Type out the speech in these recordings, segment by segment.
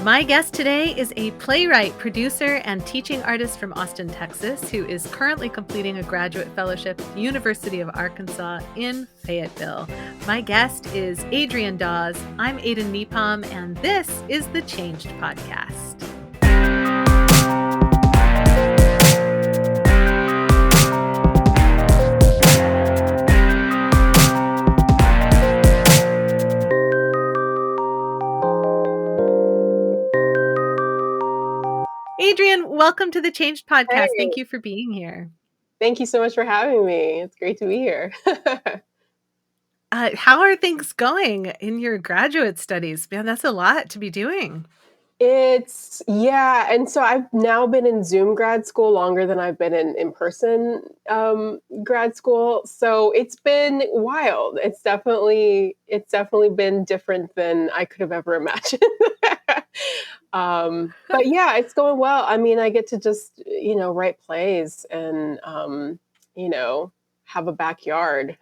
My guest today is a playwright, producer, and teaching artist from Austin, Texas, who is currently completing a graduate fellowship at the University of Arkansas in Fayetteville. My guest is Adrienne Dawes. I'm Aden Nepom, and this is the Changed Podcast. Adrienne, welcome to the Changed Podcast. Hey. Thank you for being here. Thank you so much for having me. It's great to be here. How are things going in your graduate studies? Man, that's a lot to be doing. And so I've now been in Zoom grad school longer than I've been in person grad school. So it's been wild. It's definitely been different than I could have ever imagined. But yeah, it's going well. I mean, I get to just, write plays and, have a backyard.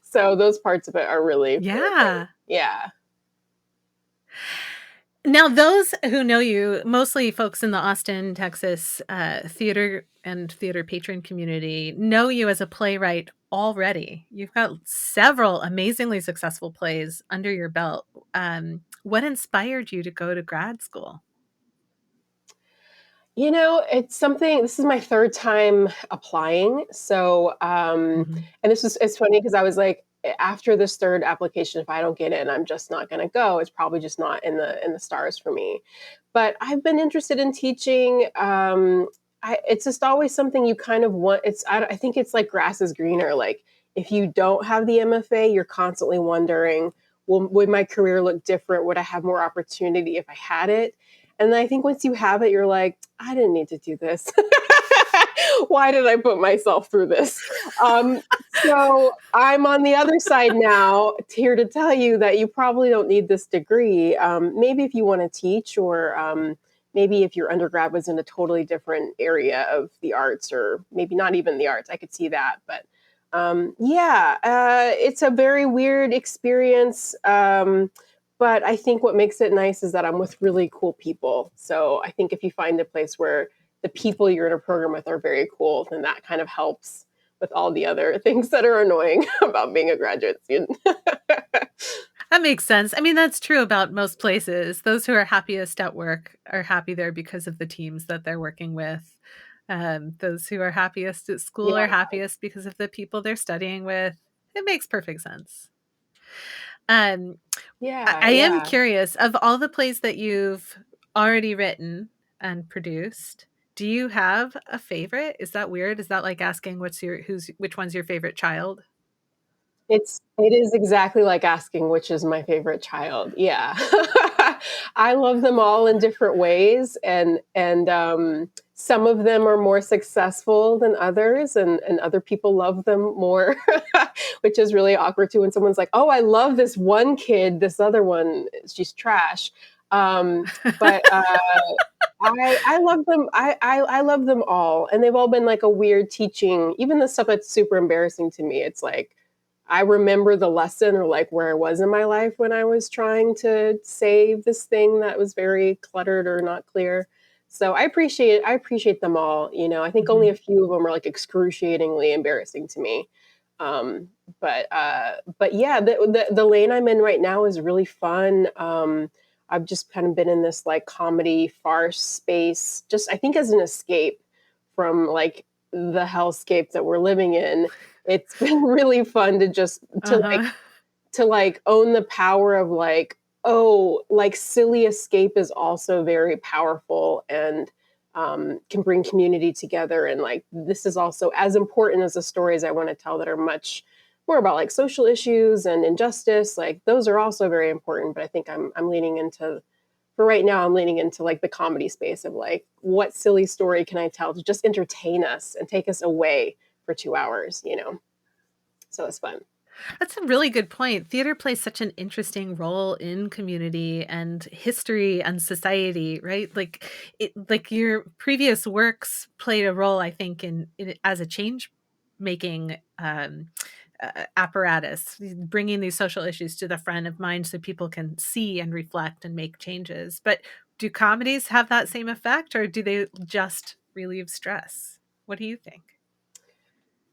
So those parts of it are really, Yeah. yeah. Now, those who know you, mostly folks in the Austin, Texas theater and theater patron community, know you as a playwright already. You've got several amazingly successful plays under your belt. What inspired you to go to grad school? It's something, this is my third time applying. So, and it's funny because I was like, after this third application, if I don't get in, I'm just not going to go. It's probably just not in the stars for me. But I've been interested in teaching. It's just always something you kind of want. I think it's like grass is greener. Like if you don't have the MFA, you're constantly wondering, well, would my career look different? Would I have more opportunity if I had it? And I think once you have it, you're like, I didn't need to do this. Why did I put myself through this? So I'm on the other side now, here to tell you that you probably don't need this degree. Maybe if you want to teach, or maybe if your undergrad was in a totally different area of the arts, or maybe not even the arts, I could see that. But it's a very weird experience. But I think what makes it nice is that I'm with really cool people. So I think if you find a place where the people you're in a program with are very cool, then that kind of helps with all the other things that are annoying about being a graduate student. That makes sense. I mean, that's true about most places. Those who are happiest at work are happy there because of the teams that they're working with. Those who are happiest at school are happiest because of the people they're studying with. It makes perfect sense. I am curious, of all the plays that you've already written and produced, do you have a favorite? Is that weird? Is that like asking which one's your favorite child? It is exactly like asking which is my favorite child. Yeah. I love them all in different ways, and some of them are more successful than others, and other people love them more, which is really awkward too when someone's like, oh, I love this one kid, this other one, she's trash. But I love them. I love them all, and they've all been like a weird teaching. Even the stuff that's super embarrassing to me, it's like I remember the lesson, or like where I was in my life when I was trying to save this thing that was very cluttered or not clear. So I appreciate them all. I think only a few of them are like excruciatingly embarrassing to me. But yeah, the lane I'm in right now is really fun. I've just kind of been in this like comedy farce space, just I think as an escape from like the hellscape that we're living in. It's been really fun to like own the power of like, oh, like silly escape is also very powerful and can bring community together. And like, this is also as important as the stories I want to tell that are much more about like social issues and injustice. Like those are also very important, but I think I'm leaning into, for right now, I'm leaning into like the comedy space of like, what silly story can I tell to just entertain us and take us away for 2 hours, So it's fun. That's a really good point. Theater plays such an interesting role in community and history and society, right? Like your previous works played a role, I think, in as a change making apparatus, bringing these social issues to the front of mind so people can see and reflect and make changes. But do comedies have that same effect, or do they just relieve stress? What do you think?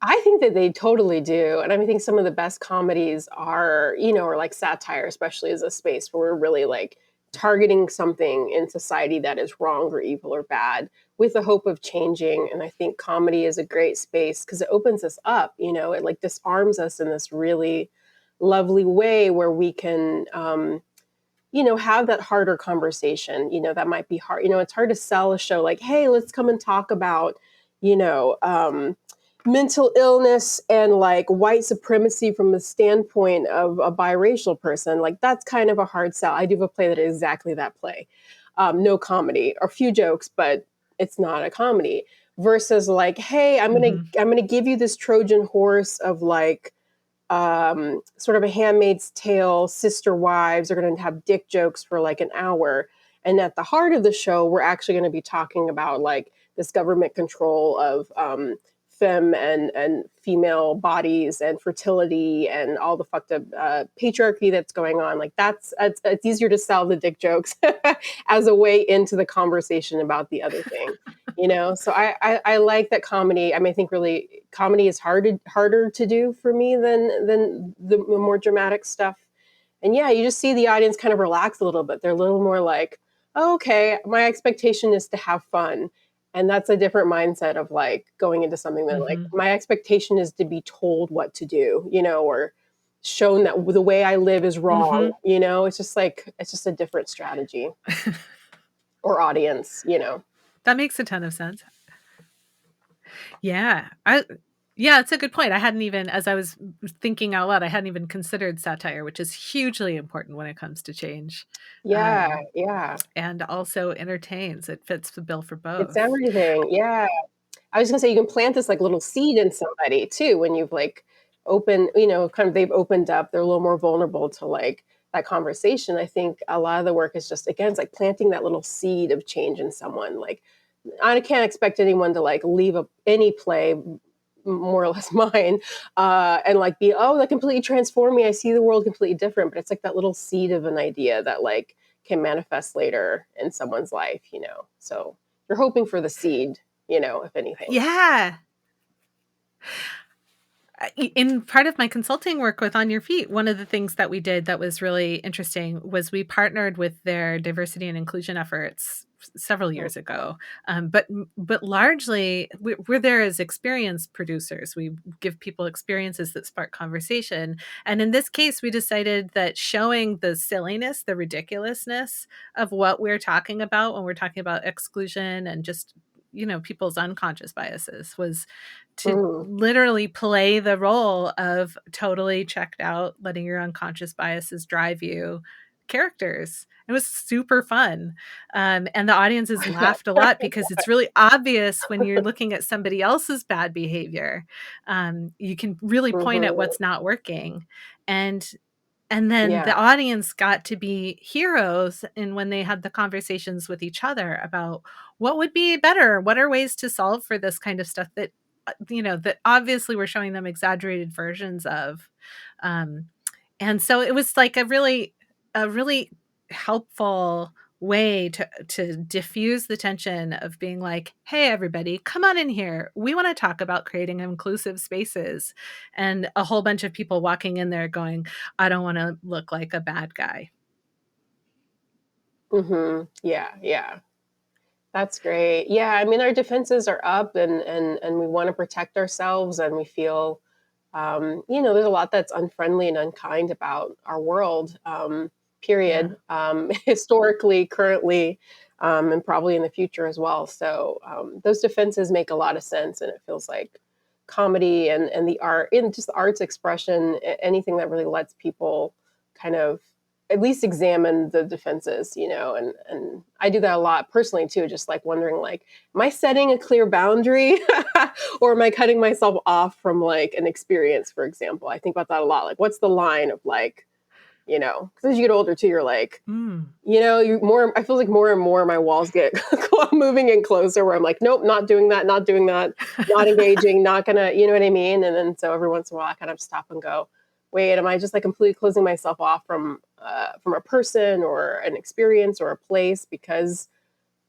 I think that they totally do, and I think some of the best comedies are, are like satire, especially as a space where we're really like targeting something in society that is wrong or evil or bad with the hope of changing. And I think comedy is a great space because it opens us up, it like disarms us in this really lovely way where we can have that harder conversation, that might be hard. It's hard to sell a show like, hey, let's come and talk about, you know, um, mental illness and like white supremacy from the standpoint of a biracial person. Like, that's kind of a hard sell. I do have a play that is exactly that play. No comedy, or few jokes, but it's not a comedy. Versus like, hey, Mhm. I'm gonna give you this Trojan horse of like sort of a Handmaid's Tale, sister wives are going to have dick jokes for like an hour. And at the heart of the show, we're actually going to be talking about like this government control of femme and female bodies and fertility and all the fucked up patriarchy that's going on. Like it's easier to sell the dick jokes as a way into the conversation about the other thing. So I like that comedy. I mean, I think really comedy is harder to do for me than the more dramatic stuff. And yeah, you just see the audience kind of relax a little bit. They're a little more like, oh, okay, my expectation is to have fun. And that's a different mindset of like going into something that like Mhm. my expectation is to be told what to do, or shown that the way I live is wrong. Mhm. It's just a different strategy or audience. That makes a ton of sense. Yeah. Yeah, it's a good point. I hadn't even as I was thinking out loud, I hadn't even considered satire, which is hugely important when it comes to change, Yeah, um, yeah. and also entertains. It fits the bill for It's both. everything. Yeah. I was gonna say you can plant this like little seed in somebody too when you've like kind of they've opened up, they're a little more vulnerable to like that conversation. I think a lot of the work is just again, it's like planting that little seed of change in someone. Like I can't expect anyone to like leave any play, more or less mine, and like be, oh, that completely transformed me. I see the world completely different. But it's like that little seed of an idea that like can manifest later in someone's life. So you're hoping for the seed, if anything. Yeah. In part of my consulting work with On Your Feet, one of the things that we did that was really interesting was we partnered with their diversity and inclusion efforts several Mm. years ago. But largely, we're there as experience producers. We give people experiences that spark conversation. And in this case, we decided that showing the silliness, the ridiculousness of what we're talking about when we're talking about exclusion and just people's unconscious biases was to Mm. literally play the role of totally checked out, letting your unconscious biases drive you characters. It was super fun. And the audiences laughed a lot because it's really obvious when you're looking at somebody else's bad behavior. You can really point at Mhm. what's not working. And and then the Yeah. audience got to be heroes and when they had the conversations with each other about what would be better, what are ways to solve for this kind of stuff that that obviously we're showing them exaggerated versions of. Um, and so it was like a really helpful way to diffuse the tension of being like, "Hey everybody, come on in here. We want to talk about creating inclusive spaces." And a whole bunch of people walking in there going, "I don't want to look like a bad guy." Mhm. Yeah, yeah. That's great. Yeah, I mean, our defenses are up and we wanna protect ourselves, and we feel, there's a lot that's unfriendly and unkind about our world, Yeah. period, historically, currently, and probably in the future as well. So, those defenses make a lot of sense, and it feels like comedy and the art and just the arts expression, anything that really lets people kind of at least examine the defenses, and I do that a lot personally too, just like wondering like, am I setting a clear boundary or am I cutting myself off from like an experience, for example? I think about that a lot. Like, what's the line of like, because as you get older too, you're like, Mm. I feel like more and more my walls get moving in closer where I'm like, nope, not doing that, not doing that, not engaging, not gonna, you know what I mean? And then so every once in a while I kind of stop and go, wait, am I just like completely closing myself off from a person or an experience or a place because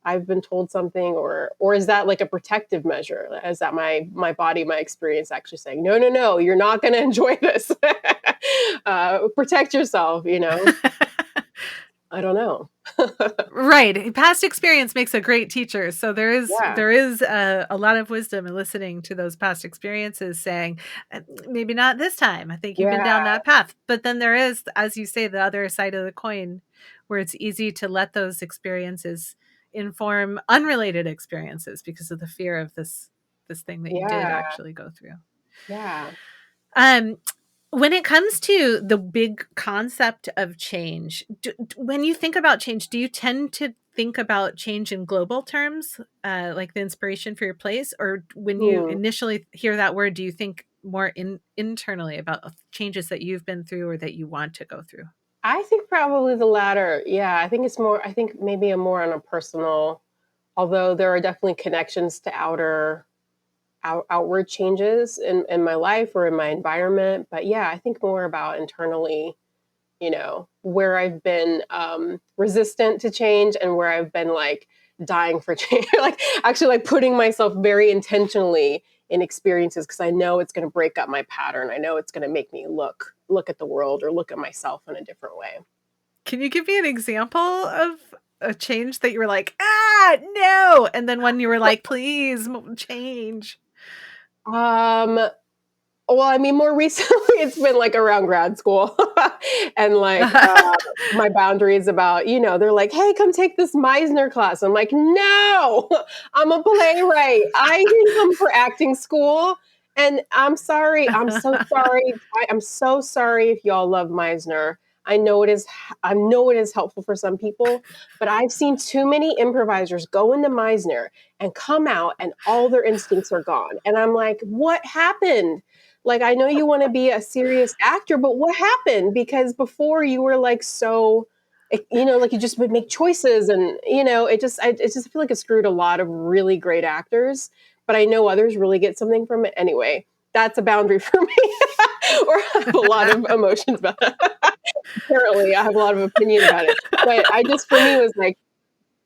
I've been told something, or is that like a protective measure? Is that my body, my experience actually saying, no, no, no, you're not going to enjoy this. Protect yourself, I don't know. Right. Past experience makes a great teacher. So Yeah. there is a lot of wisdom in listening to those past experiences saying, maybe not this time. I think you've been Yeah. down that path." But then there is, as you say, the other side of the coin where it's easy to let those experiences inform unrelated experiences because of the fear of this thing that you did Yeah. actually go through. Yeah. Um, when it comes to the big concept of change, when you think about change, do you tend to think about change in global terms, like the inspiration for your place? Or when you Hmm. initially hear that word, do you think more internally about changes that you've been through or that you want to go through? I think probably the latter. Yeah. I think maybe a more on a personal, although there are definitely connections to outward changes in my life or in my environment. But yeah, I think more about internally, where I've been resistant to change and where I've been like dying for change, like actually like putting myself very intentionally in experiences because I know it's going to break up my pattern. I know it's going to make me look at the world or look at myself in a different way. Can you give me an example of a change that you were like, ah, no? And then one you were like, please change. Um, Well, I mean, more recently, it's been like around grad school and like my boundaries about, they're like, hey, come take this Meisner class. I'm like, no, I'm a playwright. I didn't come for acting school. And I'm sorry. I'm so sorry. I'm so sorry if y'all love Meisner. I know it is. I know it is helpful for some people, but I've seen too many improvisers go into Meisner and come out, and all their instincts are gone. And I'm like, what happened? Like, I know you want to be a serious actor, but what happened? Because before you were like so, like you just would make choices, and it just feel like it screwed a lot of really great actors. But I know others really get something from it anyway. That's a boundary for me, or I have a lot of emotions about it. Apparently, I have a lot of opinion about it. But I just, for me, was like,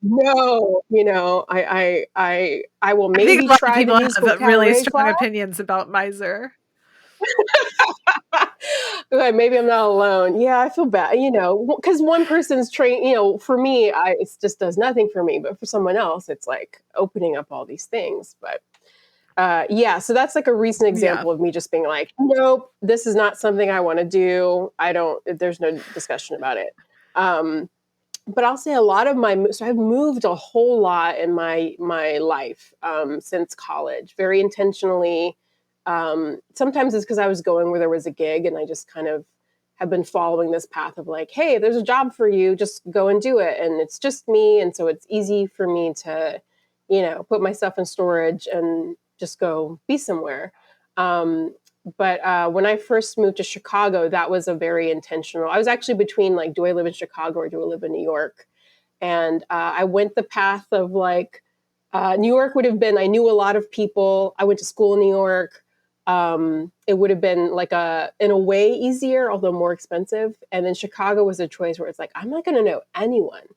no, I will I think maybe a lot of try the people musical have really cabaret strong class. opinions about Miser. Like, maybe I'm not alone. Yeah, I feel bad, because one person's train, for me, it just does nothing for me, but for someone else, it's like opening up all these things. But yeah, so that's like a recent Yeah. example of me just being like, nope, this is not something I want to do. I don't. There's no discussion about it. Um, but I'll say a lot of so I've moved a whole lot in my life since college, very intentionally. Sometimes it's because I was going where there was a gig, and I just kind of have been following this path of like, hey, there's a job for you, just go and do it, and it's just me, and so it's easy for me to, put myself in storage and just go be somewhere. Um, but when I first moved to Chicago, that was a very intentional. I was actually between like, do I live in Chicago or do I live in New York? And I went the path of like, New York would have been, I knew a lot of people. I went to school in New York. It would have been like in a way easier, although more expensive. And then Chicago was a choice where it's like, I'm not going to know anyone.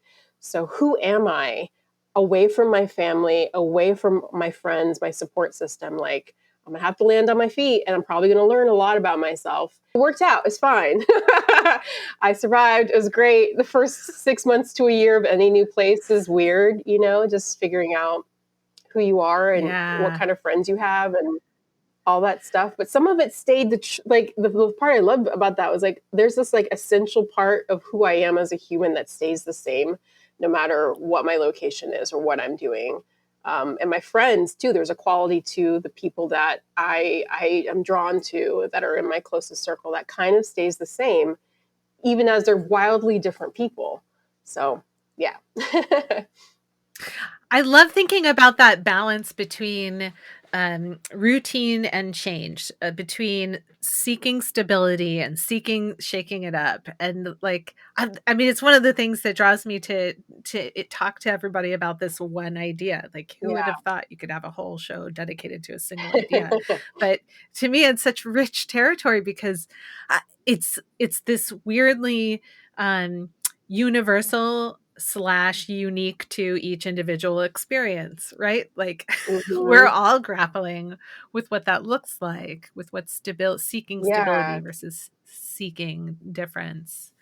So who am I away from my family, away from my friends, my support system? Like, I'm gonna have to land on my feet, and I'm probably gonna learn a lot about myself. It worked out. It's fine. I survived. It was great. The first 6 months to a year of any new place is weird, just figuring out who you are and what Yeah. kind of friends you have and all that stuff. But some of it stayed like the part I loved about that was like there's this like essential part of who I am as a human that stays the same no matter what my location is or what I'm doing. And my friends too. There's a quality to the people that I am drawn to that are in my closest circle that kind of stays the same, even as they're wildly different people. So yeah. I love thinking about that balance between routine and change, between seeking stability and seeking shaking it up. And like, I mean, it's one of the things that draws me to talk to everybody about this one idea. Like, who would have thought you could have a whole show dedicated to a single idea? Yeah. But to me, it's such rich territory because it's this weirdly universal slash unique to each individual experience, right? Like we're Mhm. all grappling with what that looks like, with what seeking stability Yeah. versus seeking difference.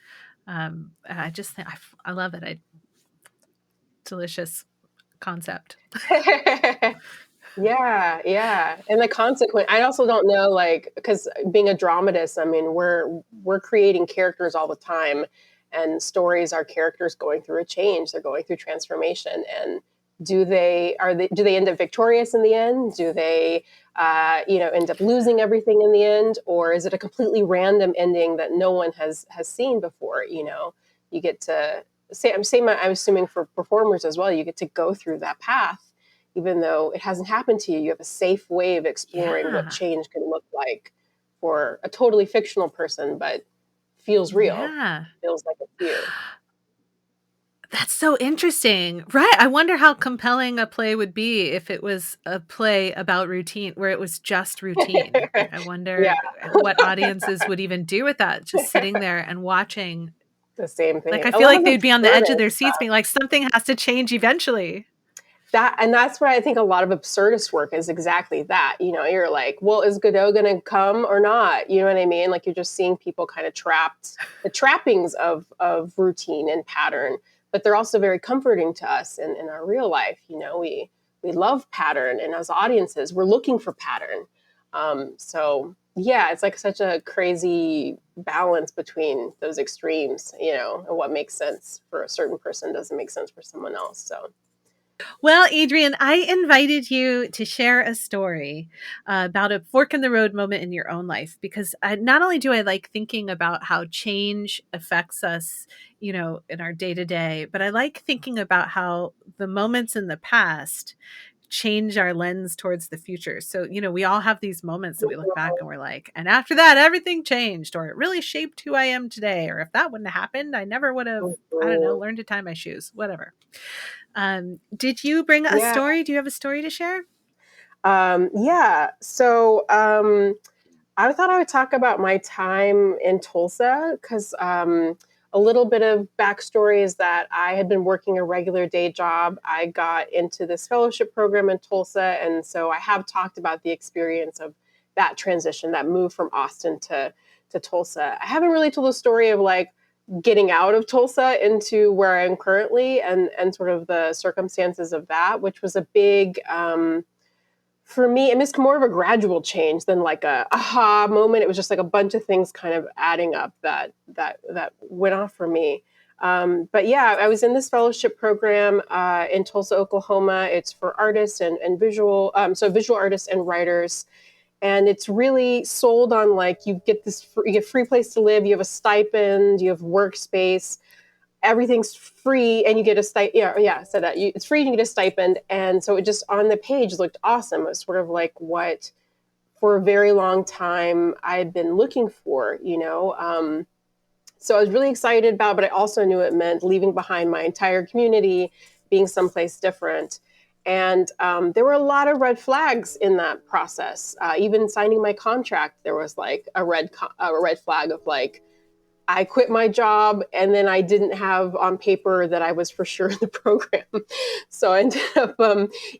I just think I love it. Delicious concept. Yeah, yeah, and the consequence I also don't know, like, because being a dramatist, I mean, we're creating characters all the time, and stories are characters going through a change, they're going through transformation, and do they end up victorious in the end? Do they, end up losing everything in the end, or is it a completely random ending that no one has seen before? You get to I'm assuming for performers as well, you get to go through that path even though it hasn't happened to you, you have a safe way of exploring what Yeah. change can look like for a totally fictional person, but feels real, Yeah. feels like it's you. That's so interesting. Right. I wonder how compelling a play would be if it was a play about routine where it was just routine. Like, I Yeah, wonder what audiences would even do with that, just sitting there and watching. the same Like, thing. I A feel lot like of they'd be on the edge of absurdist their seats being like, something has to change eventually. that's where I think a lot of absurdist work is exactly that. You're like, well, is Godot going to come or not? You know what I mean? Like you're just seeing people kind of trapped, the trappings of routine and pattern, but they're also very comforting to us in our real life. We love pattern, and as audiences, we're looking for pattern. So yeah, it's like such a crazy balance between those extremes, and what makes sense for a certain person doesn't make sense for someone else. So Well, Adrian, I invited you to share a story about a fork in the road moment in your own life because not only do I like thinking about how change affects us, in our day to day, but I like thinking about how the moments in the past change our lens towards the future. So, we all have these moments that we look back and we're like, and after that, everything changed, or it really shaped who I am today. Or if that wouldn't have happened, I never would have, I don't know, mhm. learned to tie my shoes, whatever. Did you bring a Yeah. story? Do you have a story to share? Yeah. So I thought I would talk about my time in Tulsa because a little bit of backstory is that I had been working a regular day job. I got into this fellowship program in Tulsa. And so I have talked about the experience of that transition, that move from Austin to Tulsa. I haven't really told the story of like getting out of Tulsa into where I am currently and sort of the circumstances of that, which was a big, for me, and it's more of a gradual change than like a aha moment. It was just like a bunch of things kind of adding up that went off for me. But yeah, I was in this fellowship program in Tulsa, Oklahoma. It's for artists and visual, so visual artists and writers, and it's really sold on like you get free place to live, you have a stipend, you have workspace, everything's free and you get a stipend. Yeah, so that it's free and you get a stipend. And so it just on the page looked awesome. It was sort of like what for a very long time I had been looking for. So I was really excited about it, but I also knew it meant leaving behind my entire community, being someplace different. And there were a lot of red flags in that process. Even signing my contract, there was like a red flag of like, I quit my job and then I didn't have on paper that I was for sure in the program. So I ended up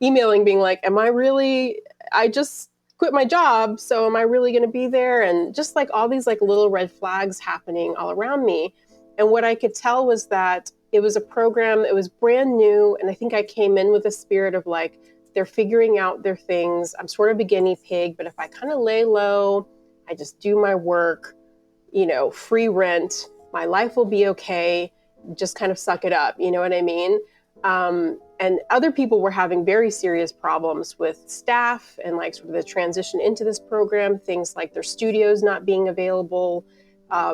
emailing being like, I just quit my job. So am I really going to be there? And just like all these like little red flags happening all around me. And what I could tell was that it was a program that was brand new. And I think I came in with a spirit of like, they're figuring out their things. I'm sort of a guinea pig, but if I kind of lay low, I just do my work, free rent, my life will be okay, just kind of suck it up, you know what I mean? And other people were having very serious problems with staff and like sort of the transition into this program, things like their studios not being available,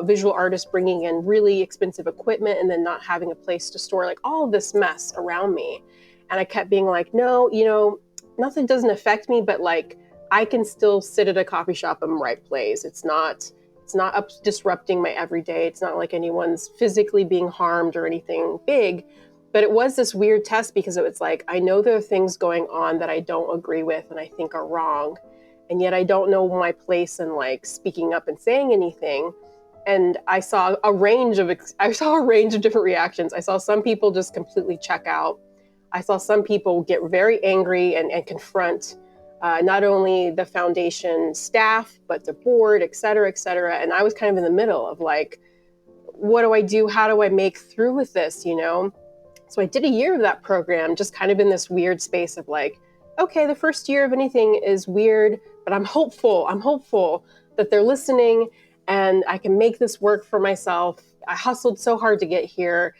visual artists bringing in really expensive equipment and then not having a place to store, like all of this mess around me. And I kept being like, no, nothing doesn't affect me, but like I can still sit at a coffee shop and write plays. It's not disrupting my everyday. It's not like anyone's physically being harmed or anything big. But it was this weird test because it was like, I know there are things going on that I don't agree with and I think are wrong. And yet I don't know my place in like speaking up and saying anything. And I saw a range of different reactions. I saw some people just completely check out. I saw some people get very angry and confront not only the foundation staff, but the board, et cetera, et cetera. And I was kind of in the middle of like, what do I do? How do I make through with this, you know? So I did a year of that program, just kind of in this weird space of like, okay, the first year of anything is weird, but I'm hopeful. I'm hopeful that they're listening and I can make this work for myself. I hustled so hard to get here.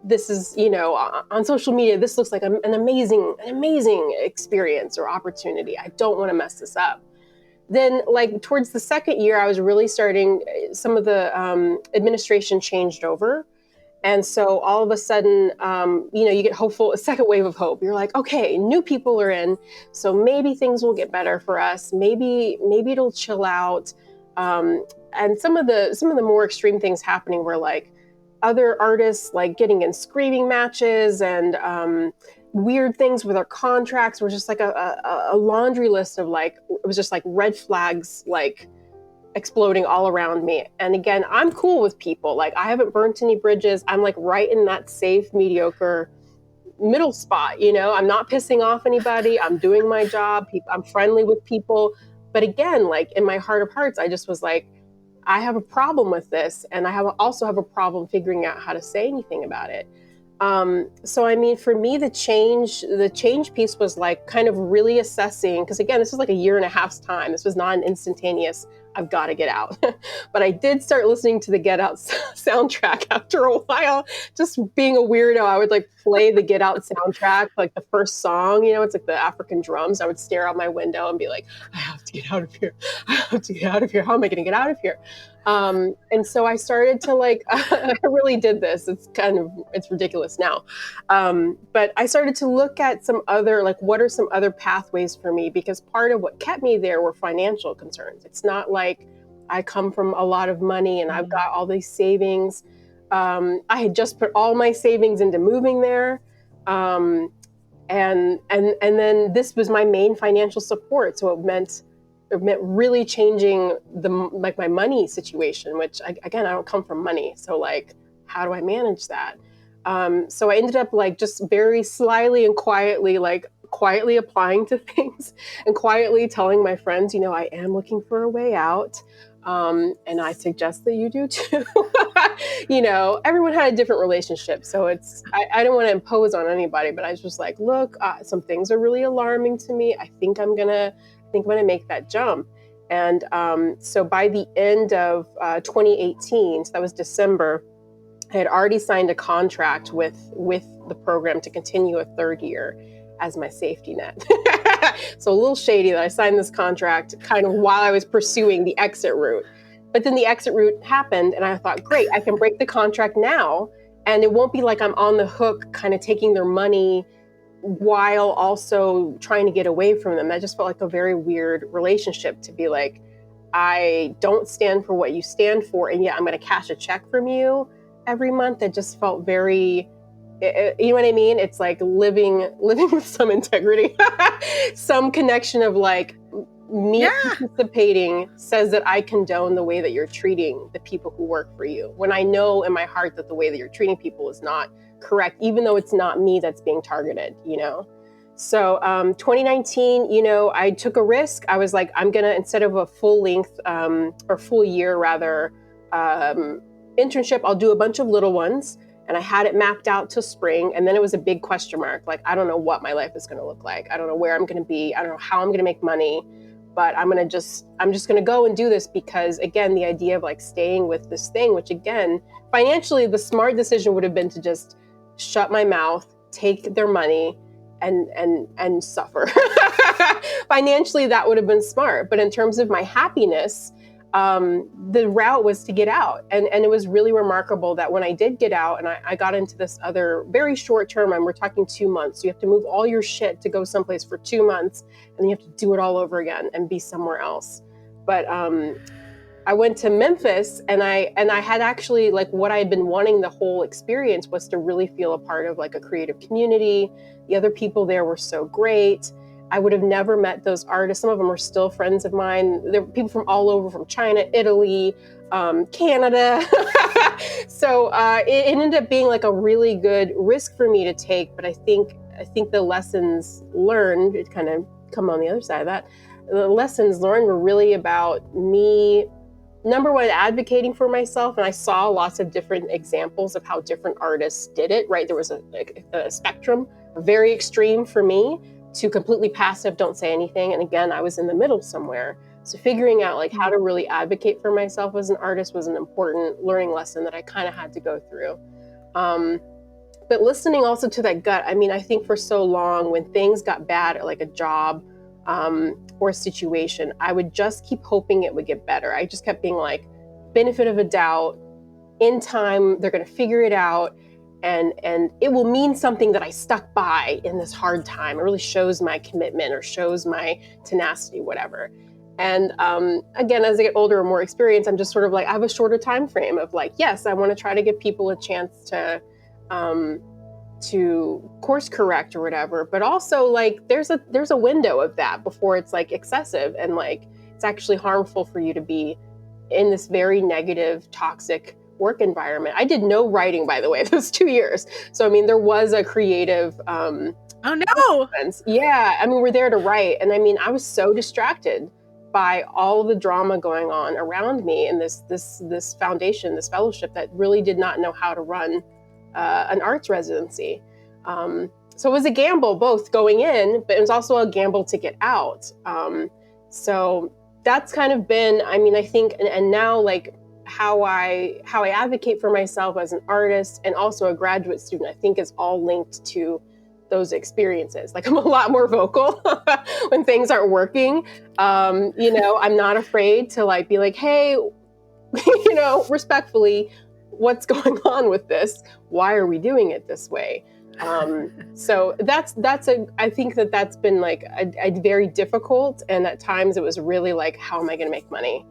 This is, you know, on social media, this looks like an amazing experience or opportunity. I don't want to mess this up. Then like towards the second year, I was really starting, some of the administration changed over. And so all of a sudden, you know, you get hopeful, a second wave of hope. You're like, okay, new people are in, so maybe things will get better for us. Maybe it'll chill out. And some of the more extreme things happening were like other artists like getting in screaming matches and weird things with our contracts were just like a laundry list of like, it was just like red flags, like exploding all around me. And again, I'm cool with people. Like I haven't burnt any bridges. I'm like right in that safe, mediocre middle spot, you know, I'm not pissing off anybody. I'm doing my job. I'm friendly with people. But again, like in my heart of hearts, I just was like, I have a problem with this. And I also have a problem figuring out how to say anything about it. So, I mean, for me, the change piece was like kind of really assessing, because again, this was like a year and a half's time. This was not an instantaneous, I've got to get out. But I did start listening to the Get Out soundtrack after a while, just being a weirdo. I would like play the Get Out soundtrack, like the first song, you know, it's like the African drums. I would stare out my window and be like, I have to get out of here. I have to get out of here. How am I going to get out of here? And so I started to like, I really did this. It's ridiculous now. But I started to look at some other, like, what are some other pathways for me? Because part of what kept me there were financial concerns. It's not like I come from a lot of money and I've got all these savings. I had just put all my savings into moving there. And then this was my main financial support. So it meant really changing my money situation, which again, I don't come from money. So like, how do I manage that? So I ended up like just very slyly and quietly applying to things and quietly telling my friends, you know, I am looking for a way out. And I suggest that you do too. You know, everyone had a different relationship. So I don't want to impose on anybody, but I was just like, look, some things are really alarming to me. I think I'm going to make that jump. And so by the end of 2018, so that was December, I had already signed a contract with the program to continue a third year as my safety net. So a little shady that I signed this contract kind of while I was pursuing the exit route. But then the exit route happened and I thought, great, I can break the contract now. And it won't be like I'm on the hook kind of taking their money while also trying to get away from them. That just felt like a very weird relationship to be like, I don't stand for what you stand for, and yet I'm going to cash a check from you every month. That just felt very, you know what I mean? It's like living with some integrity, some connection of like me participating says that I condone the way that you're treating the people who work for you. When I know in my heart that the way that you're treating people is not correct, even though it's not me that's being targeted, you know? So 2019, you know, I took a risk. I was like, I'm gonna, instead of a full length or full year rather, internship, I'll do a bunch of little ones. And I had it mapped out to spring. And then it was a big question mark. Like, I don't know what my life is gonna look like. I don't know where I'm gonna be. I don't know how I'm gonna make money, but I'm just gonna go and do this because again, the idea of like staying with this thing, which again, financially, the smart decision would have been to just shut my mouth, take their money, and suffer. Financially, that would have been smart. But in terms of my happiness, the route was to get out. And it was really remarkable that when I did get out and I got into this other very short term, and we're talking 2 months, you have to move all your shit to go someplace for 2 months, and then you have to do it all over again and be somewhere else. But I went to Memphis, and I had actually, like, what I had been wanting the whole experience was to really feel a part of like a creative community. The other people there were so great. I would have never met those artists. Some of them are still friends of mine. There were people from all over, from China, Italy, Canada. So it ended up being like a really good risk for me to take. But I think the lessons learned, it kind of come on the other side of that. The lessons learned were really about me, number one, advocating for myself. And I saw lots of different examples of how different artists did it, right? There was a spectrum, very extreme for me to completely passive, don't say anything. And again, I was in the middle somewhere. So figuring out like how to really advocate for myself as an artist was an important learning lesson that I kind of had to go through. Um, but listening also to that gut. I mean, I think for so long when things got bad at like a job, or a situation, I would just keep hoping it would get better. I just kept being like, benefit of a doubt, in time, they're going to figure it out. And it will mean something that I stuck by in this hard time. It really shows my commitment or shows my tenacity, whatever. And again, as I get older and more experienced, I'm just sort of like, I have a shorter time frame of like, yes, I want to try to give people a chance um, to course correct or whatever, but also like there's a window of that before it's like excessive and like it's actually harmful for you to be in this very negative, toxic work environment. I did no writing, by the way, those 2 years. So I mean, there was a creative Oh no. consequence. Yeah, I mean, we're there to write, and I mean, I was so distracted by all the drama going on around me in this foundation, this fellowship that really did not know how to run an arts residency. So it was a gamble both going in, but it was also a gamble to get out. So that's kind of been, I mean, I think, and now like how I advocate for myself as an artist and also a graduate student, I think is all linked to those experiences. Like I'm a lot more vocal when things aren't working. I'm not afraid to like be like, hey, respectfully, what's going on with this? Why are we doing it this way? So I think that's been like a very difficult, and at times it was really like, how am I going to make money?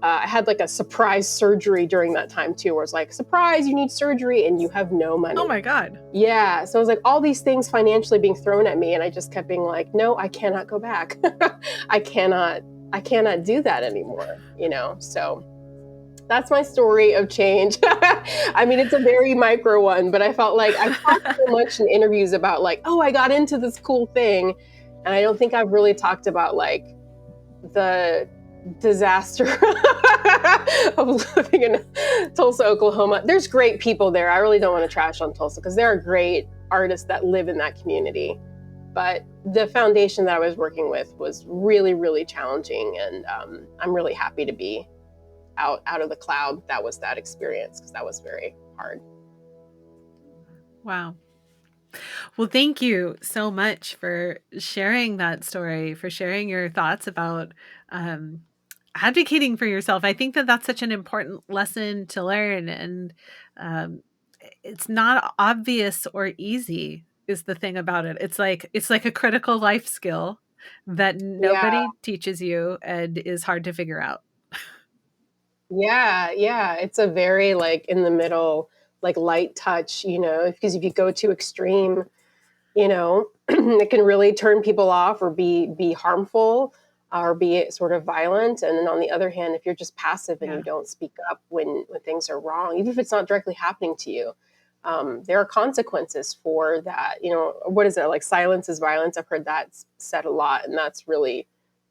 I had like a surprise surgery during that time too, where it's like, surprise, you need surgery and you have no money. Oh my God. Yeah. So it was like all these things financially being thrown at me, and I just kept being like, no, I cannot go back. I cannot do that anymore. So that's my story of change. I mean, it's a very micro one, but I felt like I've talked so much in interviews about like, oh, I got into this cool thing. And I don't think I've really talked about like the disaster of living in Tulsa, Oklahoma. There's great people there. I really don't want to trash on Tulsa because there are great artists that live in that community. But the foundation that I was working with was really, really challenging. And I'm really happy to be out of the cloud. That was that experience, because that was very hard. Wow. Well, thank you so much for sharing that story, for sharing your thoughts about um, advocating for yourself. I think that that's such an important lesson to learn, and um, it's not obvious or easy. Is the thing about it? It's like a critical life skill that Yeah, nobody teaches you and is hard to figure out. yeah. It's a very like in the middle, like light touch, because if you go too extreme, it can really turn people off or be harmful or be sort of violent. And then on the other hand, if you're just passive and you Yeah. don't speak up when things are wrong, even if it's not directly happening to you, there are consequences for that. What is it? Like silence is violence. I've heard that said a lot. And that's really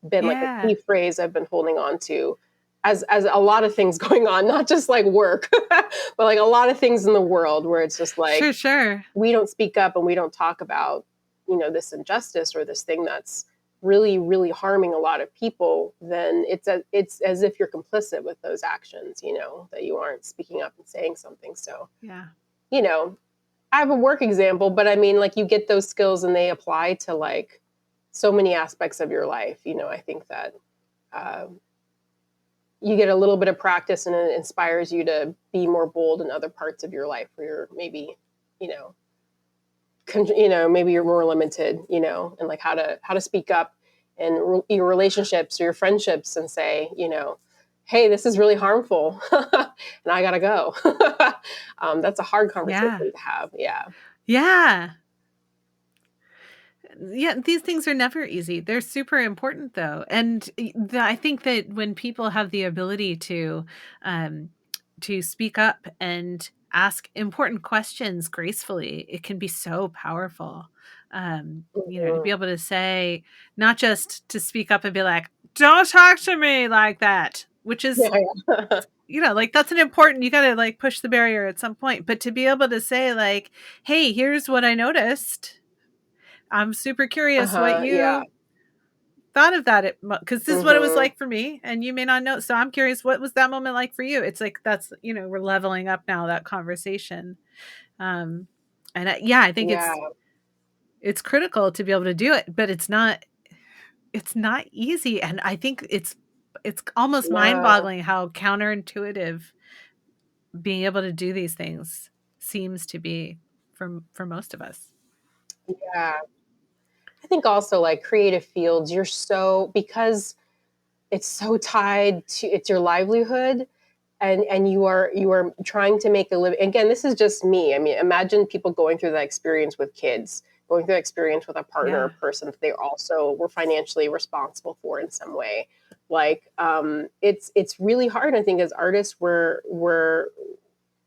been like a Yeah. key phrase I've been holding on to as a lot of things going on, not just like work, but like a lot of things in the world where it's just like, Sure, sure. we don't speak up and we don't talk about, this injustice or this thing that's really, really harming a lot of people, then it's as if you're complicit with those actions, that you aren't speaking up and saying something. So, Yeah. you know, I have a work example, but I mean, like you get those skills and they apply to like so many aspects of your life. I think that uh, you get a little bit of practice and it inspires you to be more bold in other parts of your life where you're maybe, you know, maybe you're more limited, and like how to speak up in your relationships or your friendships and say, hey, this is really harmful, and I gotta go. That's a hard conversation Yeah. to have. Yeah. Yeah. Yeah, these things are never easy. They're super important though. And I think that when people have the ability um to speak up and ask important questions gracefully, it can be so powerful. To be Mhm. able to say, not just to speak up and be like, "Don't talk to me like that," which Yeah, is, yeah. like that's an important, you got to like push the barrier at some point, but to be able to say like, "Hey, here's what I noticed. I'm super curious what Yeah. you thought of that, because this is what it was Hmm. like for me, and you may not know. So I'm curious, what was that moment like for you?" It's like that's, we're leveling up now that conversation. Um, and yeah, I think Yeah. it's critical to be able to do it, but it's not easy, and I think it's almost mind No. boggling how counterintuitive being able to do these things seems to be for most of us. Yeah. I think also like creative fields, you're so because it's so tied to it's your livelihood, and you are trying to make a living. Again, this is just me. I mean, imagine people going through that experience with kids, going through that experience with a partner or Yeah. person that they also were financially responsible for in some way. Like, it's really hard. I think as artists,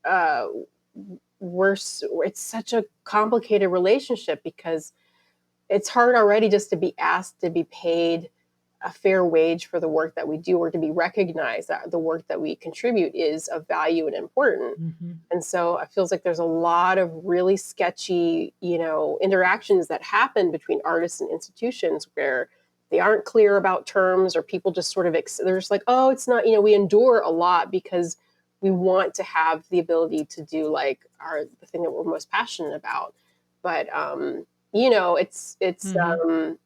uh, it's such a complicated relationship because it's hard already just to be asked to be paid a fair wage for the work that we do, or to be recognized that the work that we contribute is of value and important. Mhm. And so it feels like there's a lot of really sketchy, interactions that happen between artists and institutions where they aren't clear about terms, or people just sort of they're just like, oh, it's not. We endure a lot because we want to have the ability to do like the thing that we're most passionate about. But it's Mhm.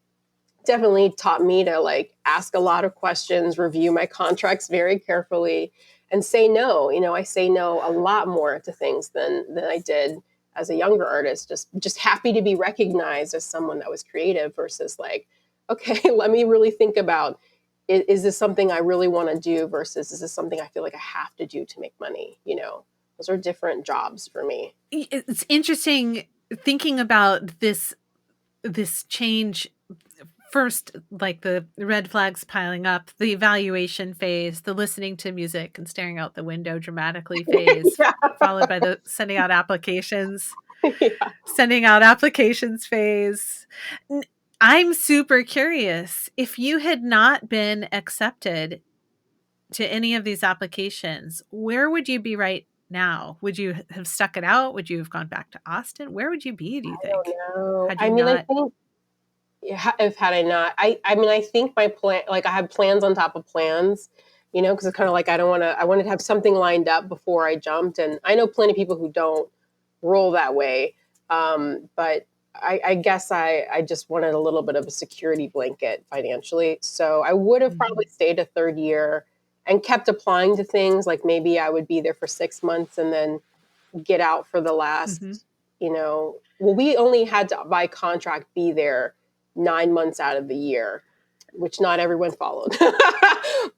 definitely taught me to like ask a lot of questions, review my contracts very carefully, and say no. I say no a lot more to things than I did as a younger artist. Just happy to be recognized as someone that was creative versus like, okay, let me really think about, is this something I really want to do versus is this something I feel like I have to do to make money? Those are different jobs for me. It's interesting thinking about this change. First, like the red flags piling up, the evaluation phase, the listening to music and staring out the window dramatically phase, Yeah. followed by the sending out applications phase. N- I'm super curious, if you had not been accepted to any of these applications, where would you be right now? Would you have stuck it out? Would you have gone back to Austin? Where would you be, do you I don't think? know. Had I you mean, I not think, yeah, if had I not, I mean, I think my plan, like I had plans on top of plans, because it's kind of like I wanted to have something lined up before I jumped, and I know plenty of people who don't roll that way, but I guess I just wanted a little bit of a security blanket financially, so I would have probably Mhm. stayed a third year and kept applying to things. Like maybe I would be there for 6 months and then get out for the Mhm. last, well, we only had to by contract be there 9 months out of the year, which not everyone followed.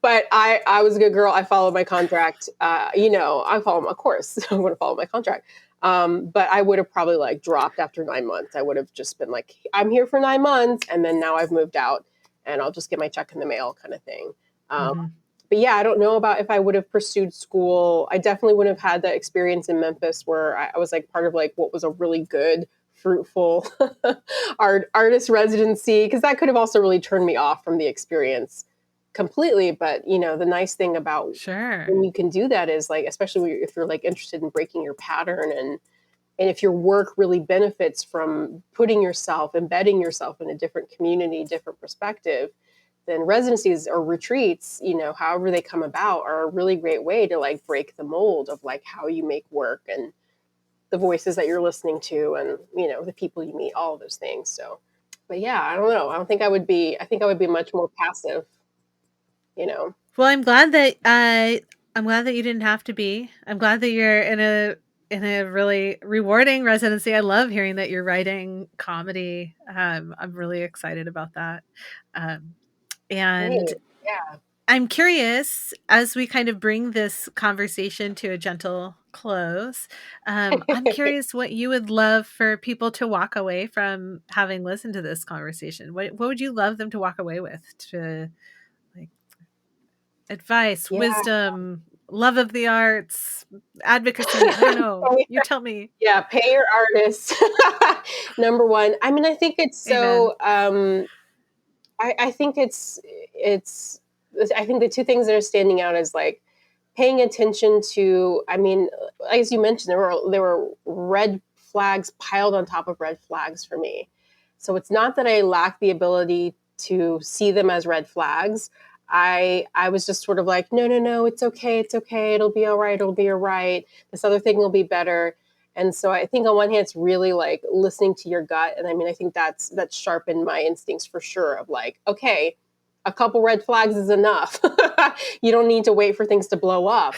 But I was a good girl. I followed my contract. I follow, of course, I want to follow my contract. But I would have probably like dropped after 9 months. I would have just been like, I'm here for 9 months, and then now I've moved out, and I'll just get my check in the mail, kind of thing. Um, Mhm. but yeah, I don't know about if I would have pursued school. I definitely wouldn't have had that experience in Memphis where I was like part of like what was a really good, fruitful artist residency, because that could have also really turned me off from the experience completely. But the nice thing about Sure. when you can do that is like, especially if you're like interested in breaking your pattern, and if your work really benefits from embedding yourself in a different community, different perspective, then residencies or retreats, however they come about, are a really great way to like break the mold of like how you make work and the voices that you're listening to, and the people you meet, all of those things. So, but yeah, I don't know. I don't think I would be. I think I would be much more passive. Well, I'm glad that you didn't have to be. I'm glad that you're in a really rewarding residency. I love hearing that you're writing comedy. I'm really excited about that. Um, and Great. Yeah. I'm curious, as we kind of bring this conversation to a gentle close, I'm curious what you would love for people to walk away from having listened to this conversation. What would you love them to walk away with, to like advice, Yeah. wisdom, love of the arts, advocacy? I don't know. You tell me. Yeah, pay your artists. Number 1. I mean, I think it's Amen. so, I think it's I think the 2 things that are standing out is, like, paying attention to, I mean, as you mentioned, there were red flags piled on top of red flags for me. So it's not that I lack the ability to see them as red flags. I was just sort of like, no, no, no, it's okay, it'll be all right, it'll be all right. This other thing will be better. And so I think on one hand, it's really like listening to your gut. And I mean, I think that's sharpened my instincts for sure of like, okay, a couple red flags is enough. You don't need to wait for things to blow up.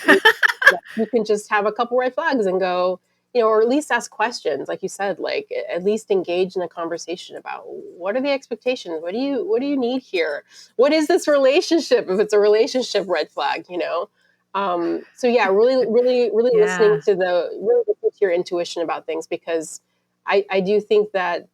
You can just have a couple red flags and go, or at least ask questions, like you said, like at least engage in a conversation about what are the expectations? What do you need here? What is this relationship? If it's a relationship, red flag. So yeah, really, really, really listening Yeah. to your intuition about things, because I do think that,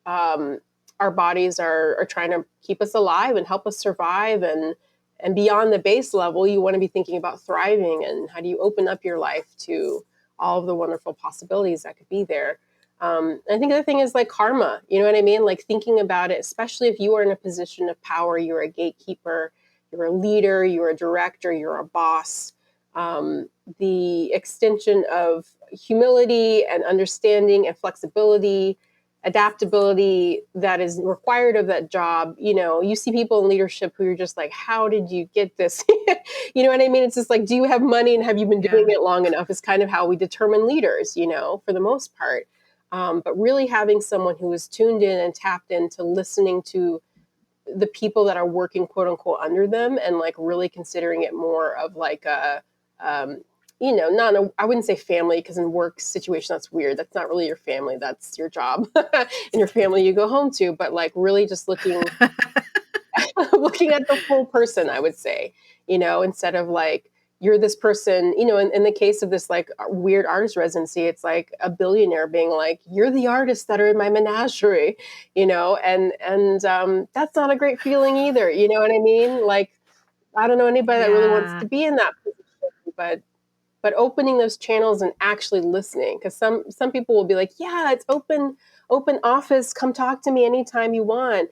um, our bodies are trying to keep us alive and help us survive, and beyond the base level, you want to be thinking about thriving and how do you open up your life to all of the wonderful possibilities that could be there. I think the other thing is like karma. You know what I mean? Like thinking about it, especially if you are in a position of power, you're a gatekeeper, you're a leader, you're a director, you're a boss. The extension of humility and understanding and flexibility, adaptability that is required of that job. You see people in leadership who you're just like, how did you get this? You know what I mean? It's just like, do you have money and have you been doing Yeah. it long enough? Is kind of how we determine leaders, for the most part. But really having someone who is tuned in and tapped into listening to the people that are working quote unquote under them, and like really considering it more of like um, not a, I wouldn't say family, because in work situation that's weird. That's not really your family. That's your job and your family you go home to. But like really just looking looking at the full person, I would say, instead of like, you're this person, in the case of this like weird artist residency, it's like a billionaire being like, you're the artists that are in my menagerie, and that's not a great feeling either. You know what I mean? Like, I don't know anybody that really wants Yeah. to be in that position, but opening those channels and actually listening, because some people will be like, yeah, it's open office, come talk to me anytime you want,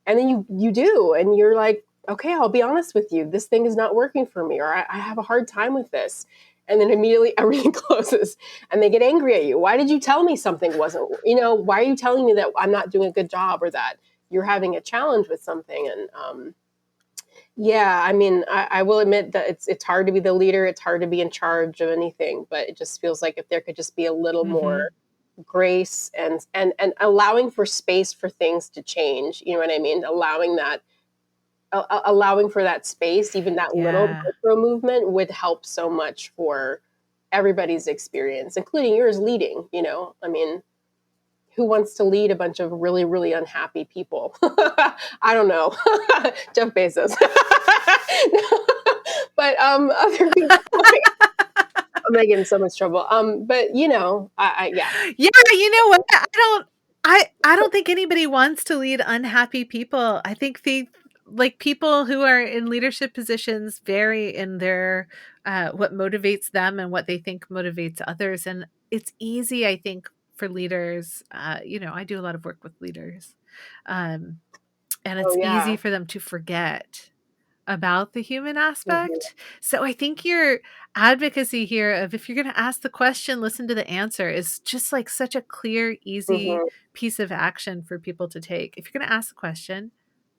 and then you do, and you're like, okay, I'll be honest with you, this thing is not working for me, or I have a hard time with this, and then immediately everything closes, and they get angry at you. Why did you tell me something wasn't? Why are you telling me that I'm not doing a good job, or that you're having a challenge with something? And yeah, I mean, I will admit that it's hard to be the leader. It's hard to be in charge of anything, but it just feels like if there could just be a little more Mhm. grace, and allowing for space for things to change. You know what I mean? Allowing for that space, even that little Yeah. micro movement would help so much for everybody's experience, including yours leading. I mean, who wants to lead a bunch of really, really unhappy people? I don't know. Jeff Bezos. But other people, I'm gonna get in so much trouble. But yeah. Yeah, you know what? I don't think anybody wants to lead unhappy people. I think the like people who are in leadership positions vary in their what motivates them and what they think motivates others. And it's easy, I think, for leaders. I do a lot of work with leaders. Um, and Oh it's easy yeah. for them to forget about the human Mhm. aspect. So I think your advocacy here of, if you're going to ask the question, listen to the answer, is just like such a clear, easy Mhm. piece of action for people to take. If you're going to ask the question,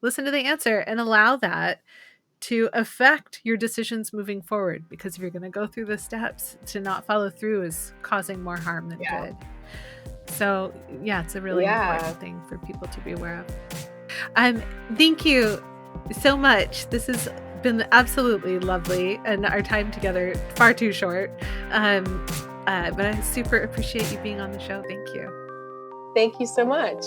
listen to the answer and allow that to affect your decisions moving forward. Because if you're going to go through the steps, to not follow through is causing more harm than Yeah. good. So, yeah, it's a really Yeah. important thing for people to be aware of. Um, Thank you so much. This has been absolutely lovely, and our time together far too short. But I super appreciate you being on the show. Thank you. Thank you so much.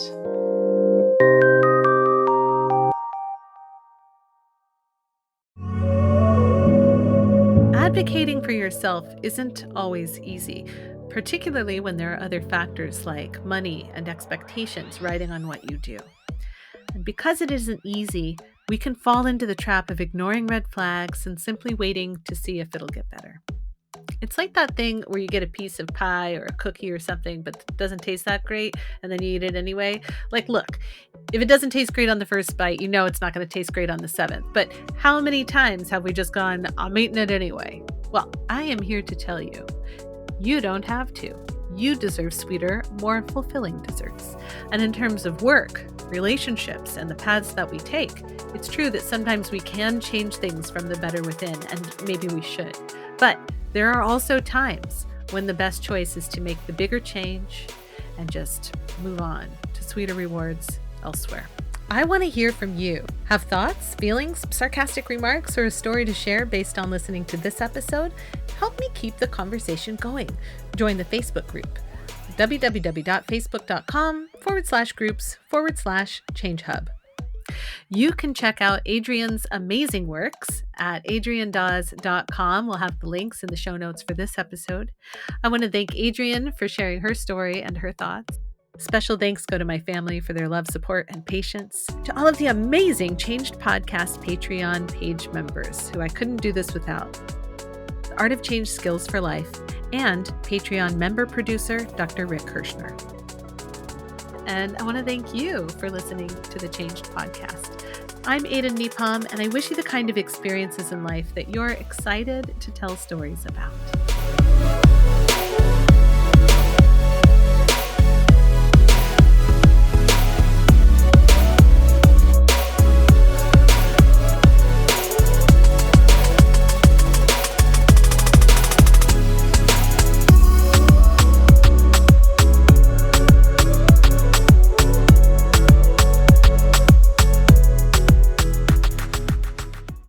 Advocating for yourself isn't always easy, particularly when there are other factors like money and expectations riding on what you do. And because it isn't easy, we can fall into the trap of ignoring red flags and simply waiting to see if it'll get better. It's like that thing where you get a piece of pie or a cookie or something, but it doesn't taste that great, and then you eat it anyway. Like, look, if it doesn't taste great on the first bite, you know it's not going to taste great on the seventh. But how many times have we just gone, I'm eating it anyway? Well, I am here to tell you, you don't have to. You deserve sweeter, more fulfilling desserts. And in terms of work, relationships, and the paths that we take, it's true that sometimes we can change things from the better within, and maybe we should. But there are also times when the best choice is to make the bigger change and just move on to sweeter rewards elsewhere. I want to hear from you. Have thoughts, feelings, sarcastic remarks, or a story to share based on listening to this episode? Help me keep the conversation going. Join the Facebook group, www.facebook.com/groups/ChangeHub. You can check out Adrienne's amazing works at adriennedawes.com. We'll have the links in the show notes for this episode. I want to thank Adrienne for sharing her story and her thoughts. Special thanks go to my family for their love, support, and patience. To all of the amazing Changed Podcast Patreon page members who I couldn't do this without. The Art of Change Skills for Life, and Patreon member producer, Dr. Rick Kirshner. And I want to thank you for listening to the Changed Podcast. I'm Aden Nepom, and I wish you the kind of experiences in life that you're excited to tell stories about.